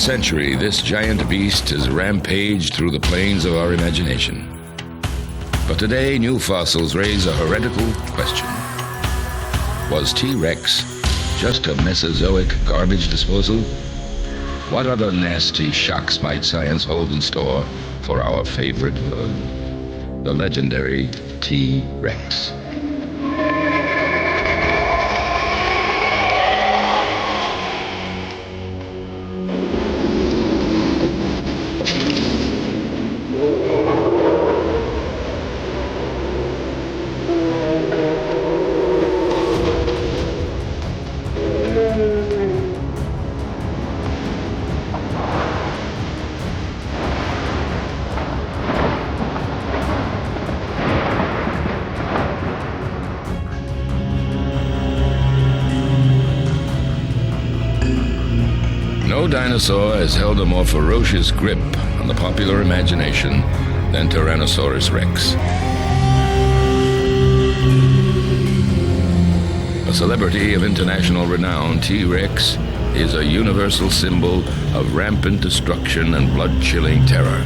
century, this giant beast has rampaged through the plains of our imagination. But today, new fossils raise a heretical question. Was T-Rex just a Mesozoic garbage disposal? What other nasty shocks might science hold in store for our favorite bird, the legendary T-Rex? No dinosaur has held a more ferocious grip on the popular imagination than Tyrannosaurus Rex. A celebrity of international renown, T-Rex is a universal symbol of rampant destruction and blood-chilling terror.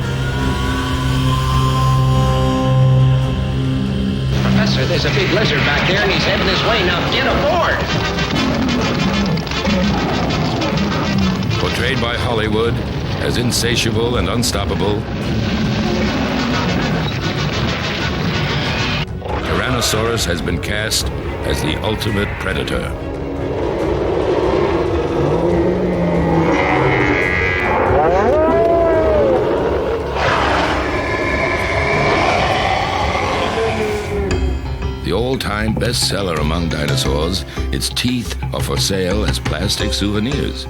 Professor, there's a big lizard back there and he's heading this way. Now get aboard! Portrayed by Hollywood as insatiable and unstoppable, Tyrannosaurus has been cast as the ultimate predator. The old-time bestseller among dinosaurs, its teeth are for sale as plastic souvenirs.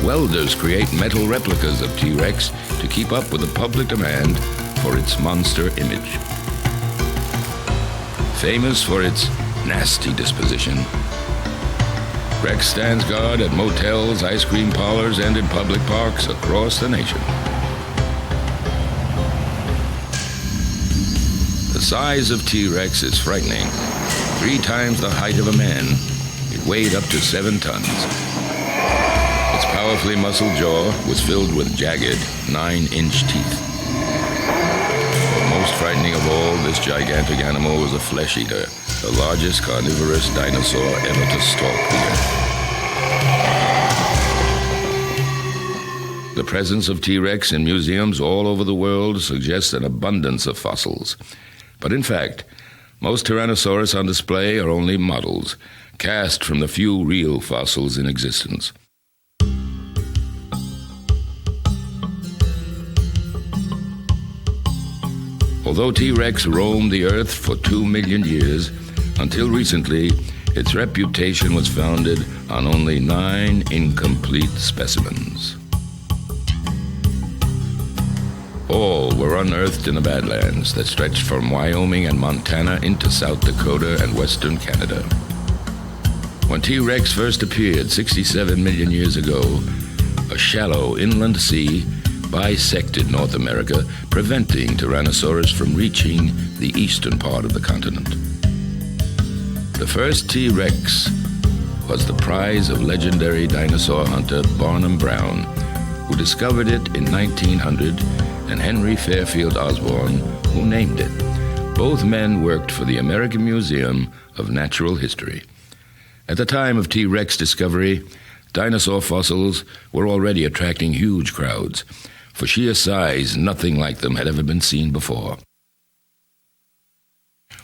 Welders create metal replicas of T-Rex to keep up with the public demand for its monster image. Famous for its nasty disposition, Rex stands guard at motels, ice cream parlors, and in public parks across the nation. The size of T-Rex is frightening. 3 times the height of a man, it weighed up to 7 tons. Its powerfully muscled jaw was filled with jagged 9-inch teeth. But most frightening of all, this gigantic animal was a flesh eater, the largest carnivorous dinosaur ever to stalk the earth. The presence of T-Rex in museums all over the world suggests an abundance of fossils. But in fact, most Tyrannosaurus on display are only models, cast from the few real fossils in existence. Although T-Rex roamed the earth for 2 million years, until recently, its reputation was founded on only 9 incomplete specimens. All were unearthed in the Badlands that stretched from Wyoming and Montana into South Dakota and western Canada. When T-Rex first appeared 67 million years ago, a shallow inland sea bisected North America, preventing Tyrannosaurus from reaching the eastern part of the continent. The first T-Rex was the prize of legendary dinosaur hunter Barnum Brown, who discovered it in 1900, and Henry Fairfield Osborn, who named it. Both men worked for the American Museum of Natural History. At the time of T-Rex discovery, dinosaur fossils were already attracting huge crowds. For sheer size, nothing like them had ever been seen before.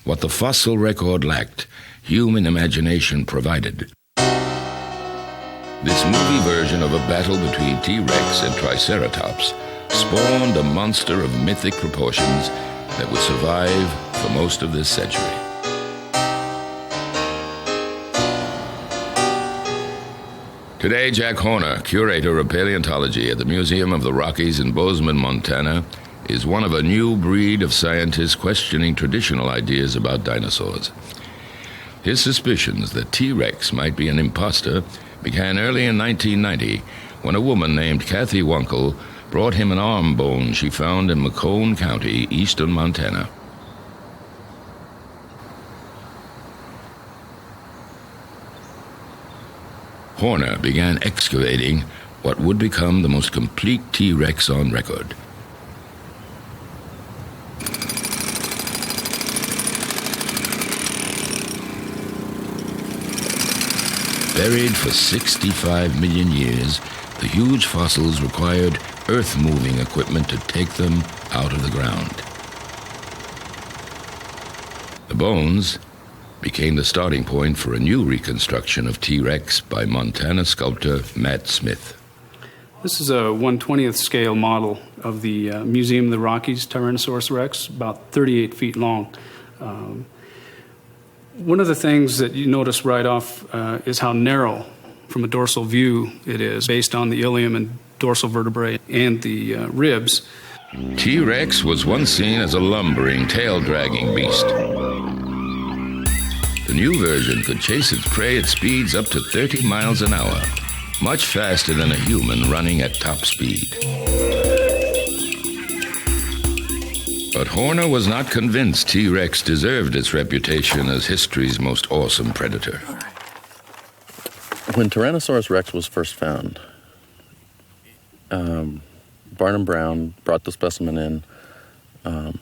What the fossil record lacked, human imagination provided. This movie version of a battle between T-Rex and Triceratops spawned a monster of mythic proportions that would survive for most of this century. Today, Jack Horner, curator of paleontology at the Museum of the Rockies in Bozeman, Montana, is one of a new breed of scientists questioning traditional ideas about dinosaurs. His suspicions that T-Rex might be an imposter began early in 1990 when a woman named Kathy Wunkel brought him an arm bone she found in Macomb County, eastern Montana. Horner began excavating what would become the most complete T-Rex on record. Buried for 65 million years, the huge fossils required earth-moving equipment to take them out of the ground. The bones became the starting point for a new reconstruction of T-Rex by Montana sculptor Matt Smith. This is a 1/20th scale model of the Museum of the Rockies Tyrannosaurus Rex, about 38 feet long. One of the things that you notice right off is how narrow from a dorsal view it is, based on the ilium and dorsal vertebrae and the ribs. T-Rex was once seen as a lumbering, tail-dragging beast. The new version could chase its prey at speeds up to 30 miles an hour, much faster than a human running at top speed. But Horner was not convinced T-Rex deserved its reputation as history's most awesome predator. When Tyrannosaurus Rex was first found, Barnum Brown brought the specimen in.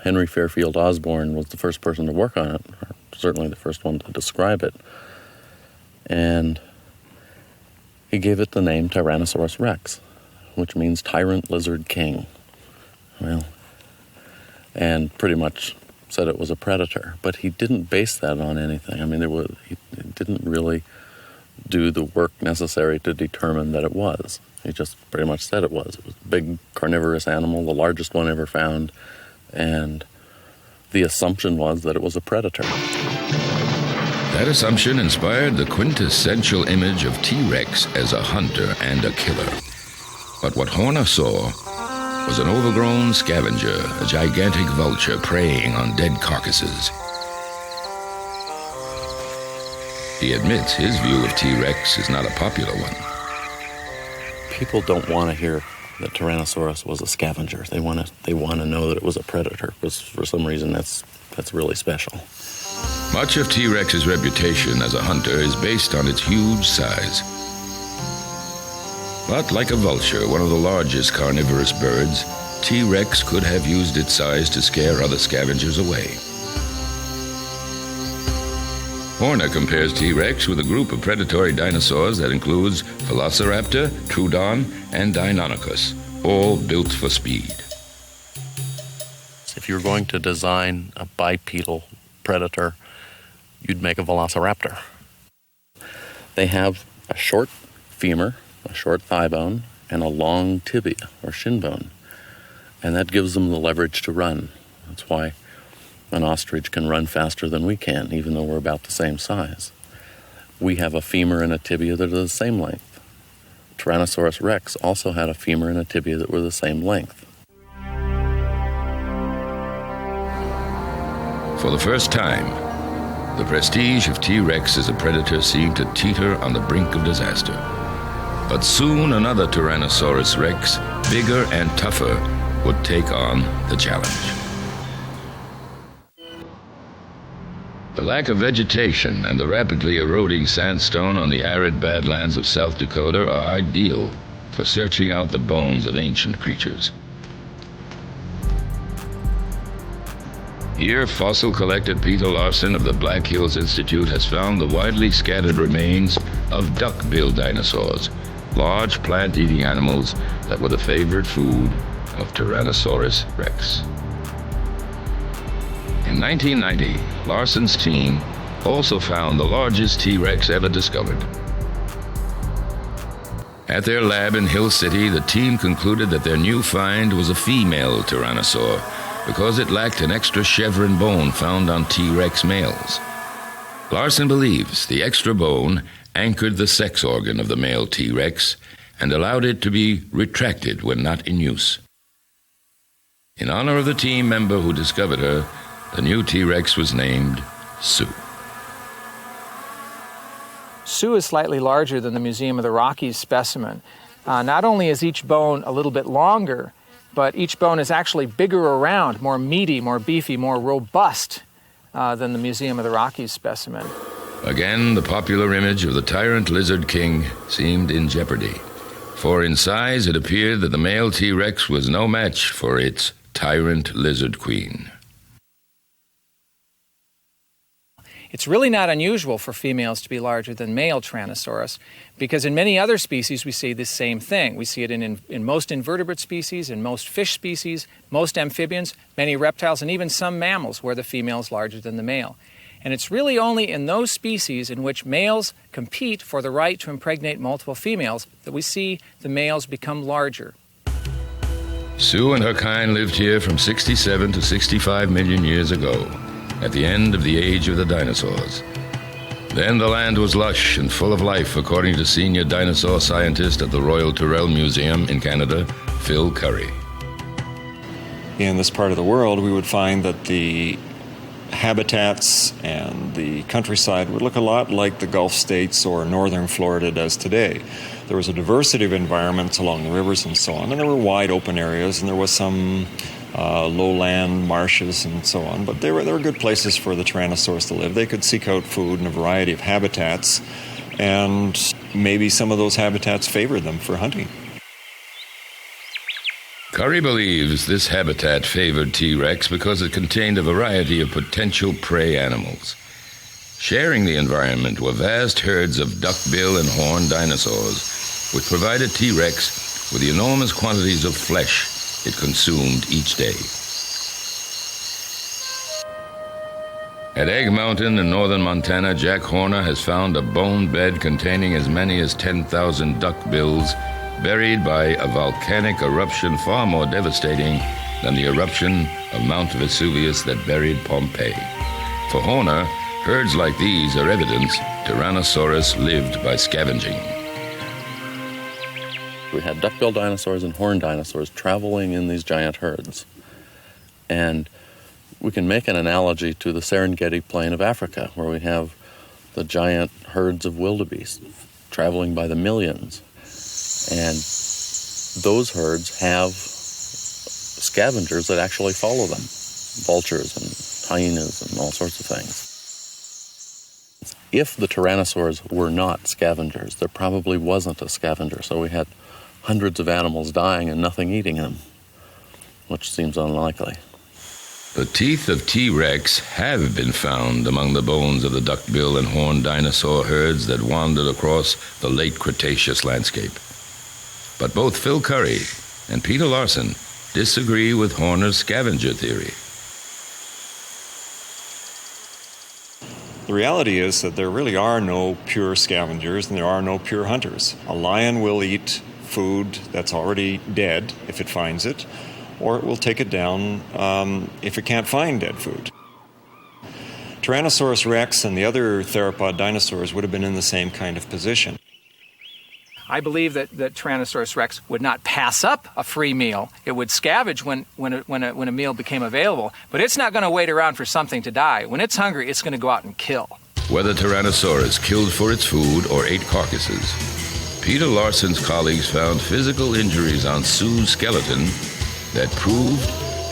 Henry Fairfield Osborne was the first person to work on it, or certainly the first one to describe it. And he gave it the name Tyrannosaurus Rex, which means tyrant lizard king. Well, and pretty much said it was a predator. But he didn't base that on anything. I mean, he didn't really do the work necessary to determine that it was. He just pretty much said it was. It was a big carnivorous animal, the largest one ever found, and the assumption was that it was a predator. That assumption inspired the quintessential image of T-Rex as a hunter and a killer. But what Horner saw was an overgrown scavenger, a gigantic vulture preying on dead carcasses. He admits his view of T-Rex is not a popular one. People don't want to hear that Tyrannosaurus was a scavenger. They want to know that it was a predator, because for some reason that's really special. Much of T-Rex's reputation as a hunter is based on its huge size. But like a vulture, one of the largest carnivorous birds, T-Rex could have used its size to scare other scavengers away. Horner compares T-Rex with a group of predatory dinosaurs that includes Velociraptor, Troodon, and Deinonychus, all built for speed. If you were going to design a bipedal predator, you'd make a Velociraptor. They have a short femur, a short thigh bone, and a long tibia, or shin bone. And that gives them the leverage to run. That's why an ostrich can run faster than we can, even though we're about the same size. We have a femur and a tibia that are the same length. Tyrannosaurus Rex also had a femur and a tibia that were the same length. For the first time, the prestige of T-Rex as a predator seemed to teeter on the brink of disaster. But soon another Tyrannosaurus Rex, bigger and tougher, would take on the challenge. The lack of vegetation and the rapidly eroding sandstone on the arid badlands of South Dakota are ideal for searching out the bones of ancient creatures. Here, fossil collector Peter Larson of the Black Hills Institute has found the widely scattered remains of duck-billed dinosaurs, large plant-eating animals that were the favorite food of Tyrannosaurus Rex. In 1990, Larson's team also found the largest T-Rex ever discovered. At their lab in Hill City, the team concluded that their new find was a female tyrannosaur because it lacked an extra chevron bone found on T-Rex males. Larson believes the extra bone anchored the sex organ of the male T-Rex and allowed it to be retracted when not in use. In honor of the team member who discovered her, the new T-Rex was named Sue. Sue is slightly larger than the Museum of the Rockies specimen. Not only is each bone a little bit longer, but each bone is actually bigger around, more meaty, more beefy, more robust than the Museum of the Rockies specimen. Again, the popular image of the tyrant lizard king seemed in jeopardy, for in size it appeared that the male T-Rex was no match for its tyrant lizard queen. It's really not unusual for females to be larger than male Tyrannosaurus, because in many other species we see the same thing. We see it in most invertebrate species, in most fish species, most amphibians, many reptiles, and even some mammals where the female is larger than the male. And it's really only in those species in which males compete for the right to impregnate multiple females that we see the males become larger. Sue and her kind lived here from 67 to 65 million years ago, at the end of the age of the dinosaurs. Then the land was lush and full of life, according to senior dinosaur scientist at the Royal Tyrrell Museum in Canada, Phil Curry. In this part of the world, we would find that the habitats and the countryside would look a lot like the Gulf states or northern Florida does today. There was a diversity of environments along the rivers and so on, and there were wide open areas, and there was some lowland marshes and so on, but they were good places for the Tyrannosaurus to live. They could seek out food in a variety of habitats, and maybe some of those habitats favored them for hunting. Curry believes this habitat favored T-Rex because it contained a variety of potential prey animals. Sharing the environment were vast herds of duckbill and horned dinosaurs, which provided T-Rex with the enormous quantities of flesh it consumed each day. At Egg Mountain in northern Montana, Jack Horner has found a bone bed containing as many as 10,000 duckbills buried by a volcanic eruption far more devastating than the eruption of Mount Vesuvius that buried Pompeii. For Horner, herds like these are evidence Tyrannosaurus lived by scavenging. We had duck-billed dinosaurs and horned dinosaurs traveling in these giant herds. And we can make an analogy to the Serengeti plain of Africa, where we have the giant herds of wildebeest traveling by the millions. And those herds have scavengers that actually follow them, vultures and hyenas and all sorts of things. If the tyrannosaurs were not scavengers, there probably wasn't a scavenger, so we had hundreds of animals dying and nothing eating them, which seems unlikely. The teeth of T-Rex have been found among the bones of the duckbill and horned dinosaur herds that wandered across the late Cretaceous landscape. But both Phil Curry and Peter Larson disagree with Horner's scavenger theory. The reality is that there really are no pure scavengers and there are no pure hunters. A lion will eat food that's already dead if it finds it, or it will take it down if it can't find dead food. Tyrannosaurus rex and the other theropod dinosaurs would have been in the same kind of position. I believe that Tyrannosaurus rex would not pass up a free meal. It would scavenge when a meal became available, but it's not going to wait around for something to die. When it's hungry, it's going to go out and kill. Whether Tyrannosaurus killed for its food or ate carcasses, Peter Larson's colleagues found physical injuries on Sue's skeleton that proved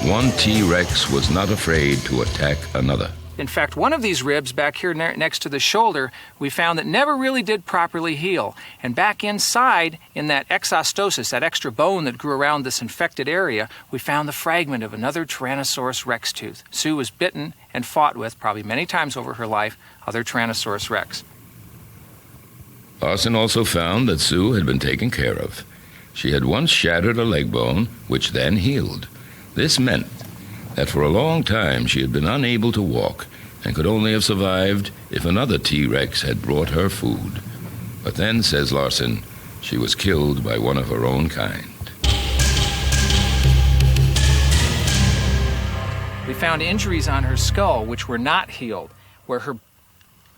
one T-Rex was not afraid to attack another. In fact, one of these ribs back here next to the shoulder, we found that never really did properly heal. And back inside, in that exostosis, that extra bone that grew around this infected area, we found the fragment of another Tyrannosaurus rex tooth. Sue was bitten and fought with, probably many times over her life, other Tyrannosaurus rex. Larson also found that Sue had been taken care of. She had once shattered a leg bone, which then healed. This meant that for a long time she had been unable to walk and could only have survived if another T-Rex had brought her food. But then, says Larson, she was killed by one of her own kind. We found injuries on her skull which were not healed, where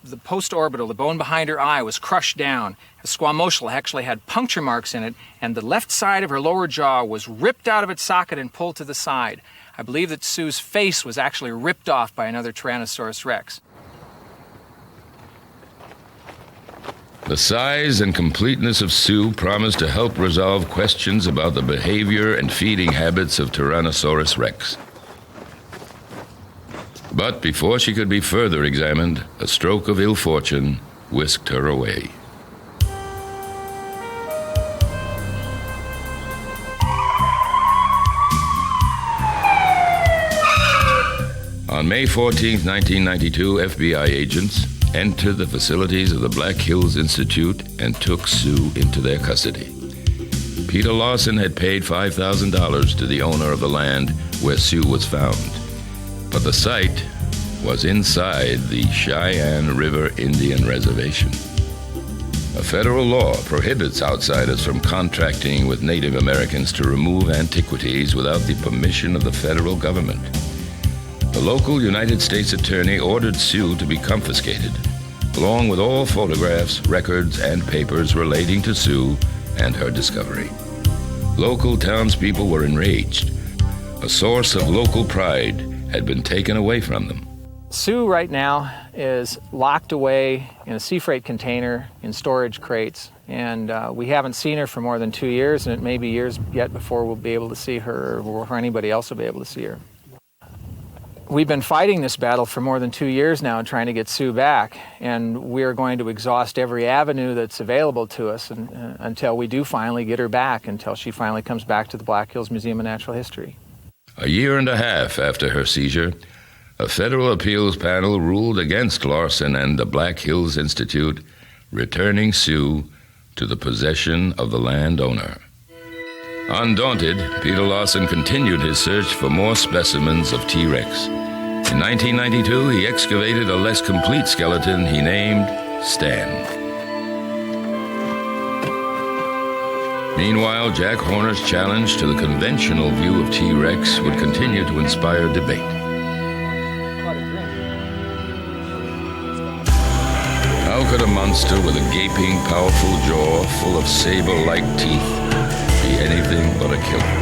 the postorbital, the bone behind her eye, was crushed down. The squamosal actually had puncture marks in it, and the left side of her lower jaw was ripped out of its socket and pulled to the side. I believe that Sue's face was actually ripped off by another Tyrannosaurus rex. The size and completeness of Sue promised to help resolve questions about the behavior and feeding habits of Tyrannosaurus rex. But before she could be further examined, a stroke of ill fortune whisked her away. On May 14, 1992, FBI agents entered the facilities of the Black Hills Institute and took Sue into their custody. Peter Lawson had paid $5,000 to the owner of the land where Sue was found, but the site was inside the Cheyenne River Indian Reservation. A federal law prohibits outsiders from contracting with Native Americans to remove antiquities without the permission of the federal government. The local United States attorney ordered Sue to be confiscated, along with all photographs, records, and papers relating to Sue and her discovery. Local townspeople were enraged. A source of local pride had been taken away from them. Sue right now is locked away in a sea freight container in storage crates, and we haven't seen her for more than 2 years, and it may be years yet before we'll be able to see her or anybody else will be able to see her. We've been fighting this battle for more than 2 years now and trying to get Sue back, and we're going to exhaust every avenue that's available to us until we do finally get her back, until she finally comes back to the Black Hills Museum of Natural History. A year and a half after her seizure, a federal appeals panel ruled against Lawson and the Black Hills Institute, returning Sue to the possession of the landowner. Undaunted, Peter Lawson continued his search for more specimens of T-Rex. In 1992, he excavated a less complete skeleton he named Stan. Meanwhile, Jack Horner's challenge to the conventional view of T-Rex would continue to inspire debate. How could a monster with a gaping, powerful jaw full of saber-like teeth be anything but a killer?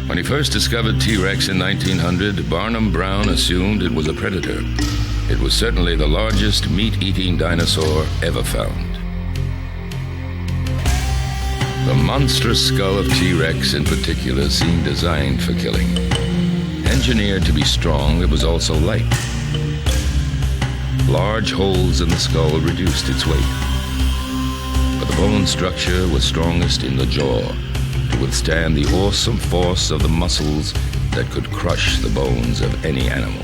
When he first discovered T-Rex in 1900, Barnum Brown assumed it was a predator. It was certainly the largest meat-eating dinosaur ever found. The monstrous skull of T-Rex in particular seemed designed for killing. Engineered to be strong, it was also light. Large holes in the skull reduced its weight. But the bone structure was strongest in the jaw, to withstand the awesome force of the muscles that could crush the bones of any animal.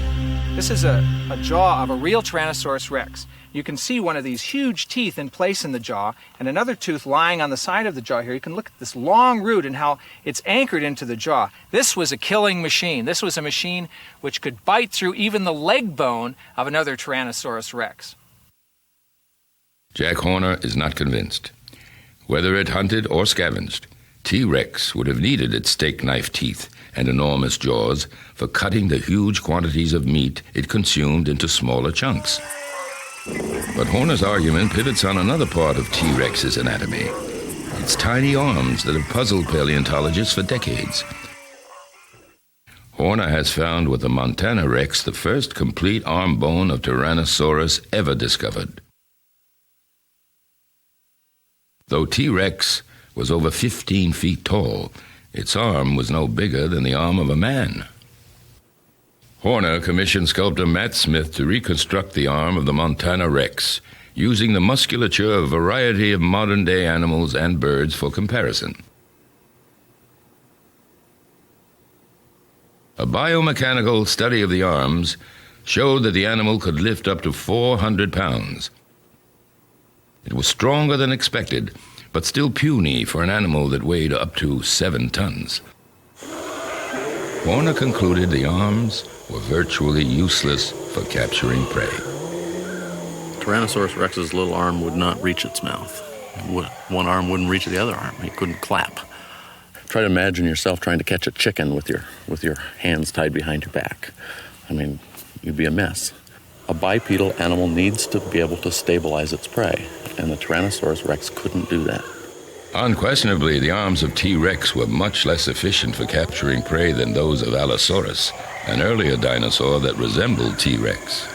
This is a jaw of a real Tyrannosaurus rex. You can see one of these huge teeth in place in the jaw and another tooth lying on the side of the jaw here. You can look at this long root and how it's anchored into the jaw. This was a killing machine. This was a machine which could bite through even the leg bone of another Tyrannosaurus rex. Jack Horner is not convinced. Whether it hunted or scavenged, T-Rex would have needed its steak knife teeth and enormous jaws for cutting the huge quantities of meat it consumed into smaller chunks. But Horner's argument pivots on another part of T-Rex's anatomy, its tiny arms that have puzzled paleontologists for decades. Horner has found with the Montana Rex the first complete arm bone of Tyrannosaurus ever discovered. Though T-Rex was over 15 feet tall, its arm was no bigger than the arm of a man. Horner commissioned sculptor Matt Smith to reconstruct the arm of the Montana Rex, using the musculature of a variety of modern-day animals and birds for comparison. A biomechanical study of the arms showed that the animal could lift up to 400 pounds. It was stronger than expected, but still puny for an animal that weighed up to 7 tons. Horner concluded the arms were virtually useless for capturing prey. Tyrannosaurus Rex's little arm would not reach its mouth. One arm wouldn't reach the other arm. He couldn't clap. Try to imagine yourself trying to catch a chicken with your hands tied behind your back. I mean, you'd be a mess. A bipedal animal needs to be able to stabilize its prey, and the Tyrannosaurus Rex couldn't do that. Unquestionably, the arms of T-Rex were much less efficient for capturing prey than those of Allosaurus, an earlier dinosaur that resembled T-Rex.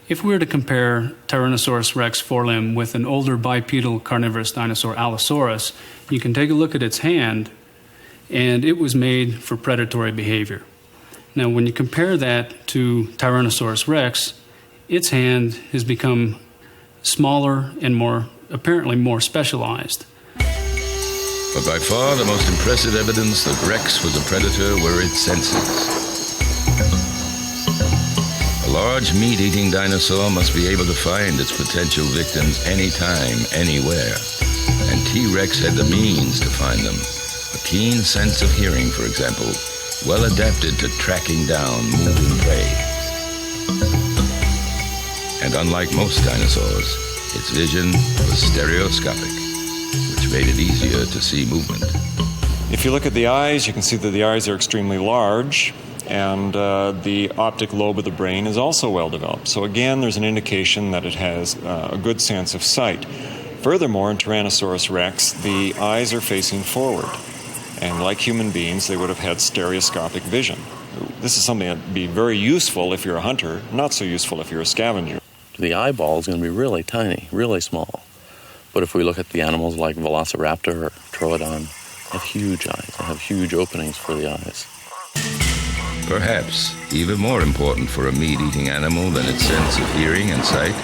If we were to compare Tyrannosaurus rex forelimb with an older bipedal carnivorous dinosaur, Allosaurus, you can take a look at its hand, and it was made for predatory behavior. Now, when you compare that to Tyrannosaurus rex, its hand has become smaller and apparently more specialized. But by far the most impressive evidence that Rex was a predator were its senses. A large meat-eating dinosaur must be able to find its potential victims anytime, anywhere. And T-Rex had the means to find them. A keen sense of hearing, for example, well adapted to tracking down moving prey. And unlike most dinosaurs, its vision was stereoscopic, which made it easier to see movement. If you look at the eyes, you can see that the eyes are extremely large, and the optic lobe of the brain is also well developed. So again, there's an indication that it has a good sense of sight. Furthermore, in Tyrannosaurus rex, the eyes are facing forward. And like human beings, they would have had stereoscopic vision. This is something that would be very useful if you're a hunter, not so useful if you're a scavenger. The eyeball is going to be really tiny, really small. But if we look at the animals like Velociraptor or Troodon, they have huge eyes. They have huge openings for the eyes. Perhaps even more important for a meat-eating animal than its sense of hearing and sight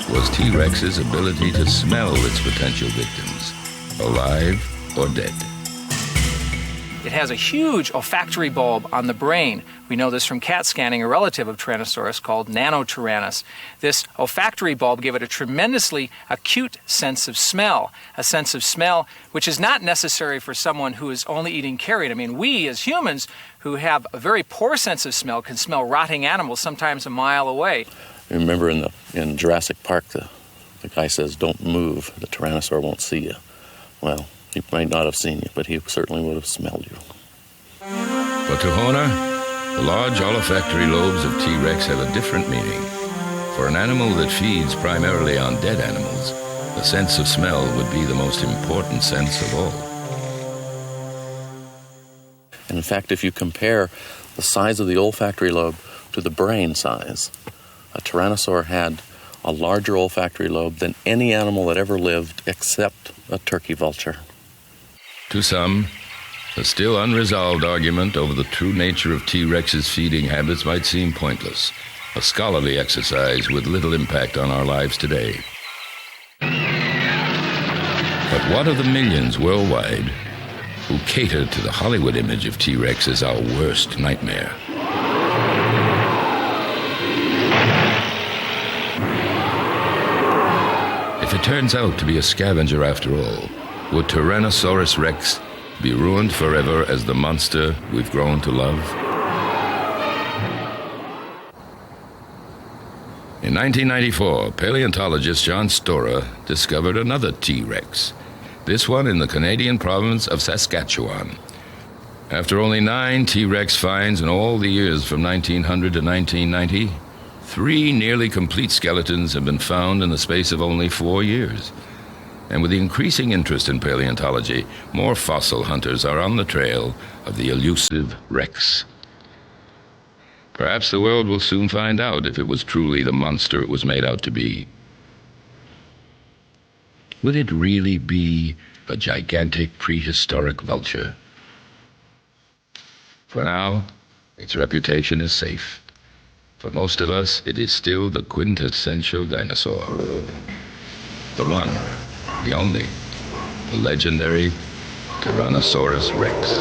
was T-Rex's ability to smell its potential victims, alive or dead. It has a huge olfactory bulb on the brain. We know this from CAT scanning a relative of Tyrannosaurus called Nanotyrannus. This olfactory bulb gave it a tremendously acute sense of smell, a sense of smell which is not necessary for someone who is only eating carrion. I mean, we as humans who have a very poor sense of smell can smell rotting animals sometimes a mile away. Remember in Jurassic Park, the guy says, "Don't move, the Tyrannosaur won't see you." Well, he might not have seen you, but he certainly would have smelled you. But to Horner, the large olfactory lobes of T-Rex have a different meaning. For an animal that feeds primarily on dead animals, the sense of smell would be the most important sense of all. And in fact, if you compare the size of the olfactory lobe to the brain size, a Tyrannosaur had a larger olfactory lobe than any animal that ever lived except a turkey vulture. To some, the still unresolved argument over the true nature of T-Rex's feeding habits might seem pointless, a scholarly exercise with little impact on our lives today. But what of the millions worldwide who cater to the Hollywood image of T-Rex as our worst nightmare? If it turns out to be a scavenger after all, would Tyrannosaurus rex be ruined forever as the monster we've grown to love? In 1994, paleontologist John Storer discovered another T-Rex, this one in the Canadian province of Saskatchewan. After only 9 T-Rex finds in all the years from 1900 to 1990, 3 nearly complete skeletons have been found in the space of only 4 years. And with the increasing interest in paleontology, more fossil hunters are on the trail of the elusive Rex. Perhaps the world will soon find out if it was truly the monster it was made out to be. Would it really be a gigantic prehistoric vulture? For now, its reputation is safe. For most of us, it is still the quintessential dinosaur. The one, the only, the legendary Tyrannosaurus rex.